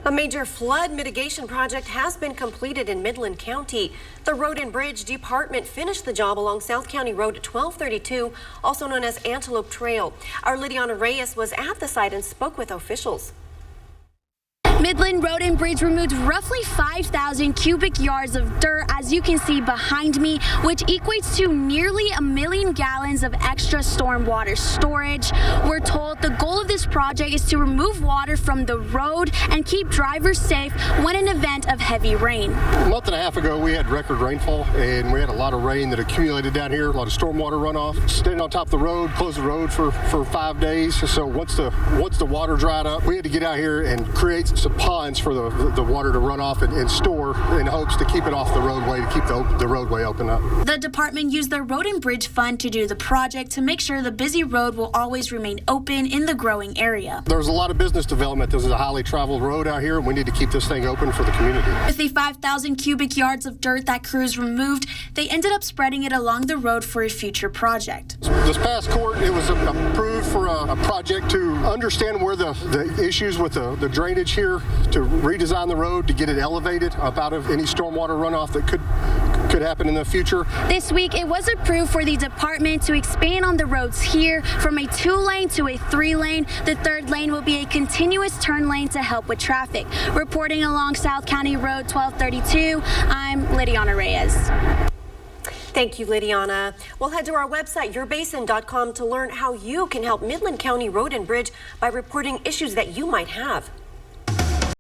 A major flood mitigation project has been completed in Midland County. The Road and Bridge Department finished the job along South County Road 1232, also known as Antelope Trail. Our Lydiana Reyes was at the site and spoke with officials. Midland Road and Bridge removed roughly 5,000 cubic yards of dirt, as you can see behind me, which equates to nearly 1 million gallons of extra stormwater storage. We're told the goal of this project is to remove water from the road and keep drivers safe when an event of heavy rain. A month and a half ago, we had record rainfall, and we had a lot of rain that accumulated down here, a lot of stormwater runoff. Staying on top of the road, closed the road for 5 days. So once the water dried up, we had to get out here and create some ponds for the water to run off and store in hopes to keep it off the roadway, to keep the roadway open up. The department used their Road and Bridge Fund to do the project to make sure the busy road will always remain open in the growing area. There's a lot of business development. This is a highly traveled road out here, and we need to keep this thing open for the community. With the 5,000 cubic yards of dirt that crews removed, they ended up spreading it along the road for a future project. This past court, it was approved for a project to understand where the issues with the drainage here, to redesign the road to get it elevated up out of any stormwater runoff that could happen in the future. This week, it was approved for the department to expand on the roads here from a 2-lane to a 3-lane. The 3rd lane will be a continuous turn lane to help with traffic. Reporting along South County Road 1232, I'm Lydiana Reyes. Thank you, Lydiana. We'll head to our website, yourbasin.com, to learn how you can help Midland County Road and Bridge by reporting issues that you might have.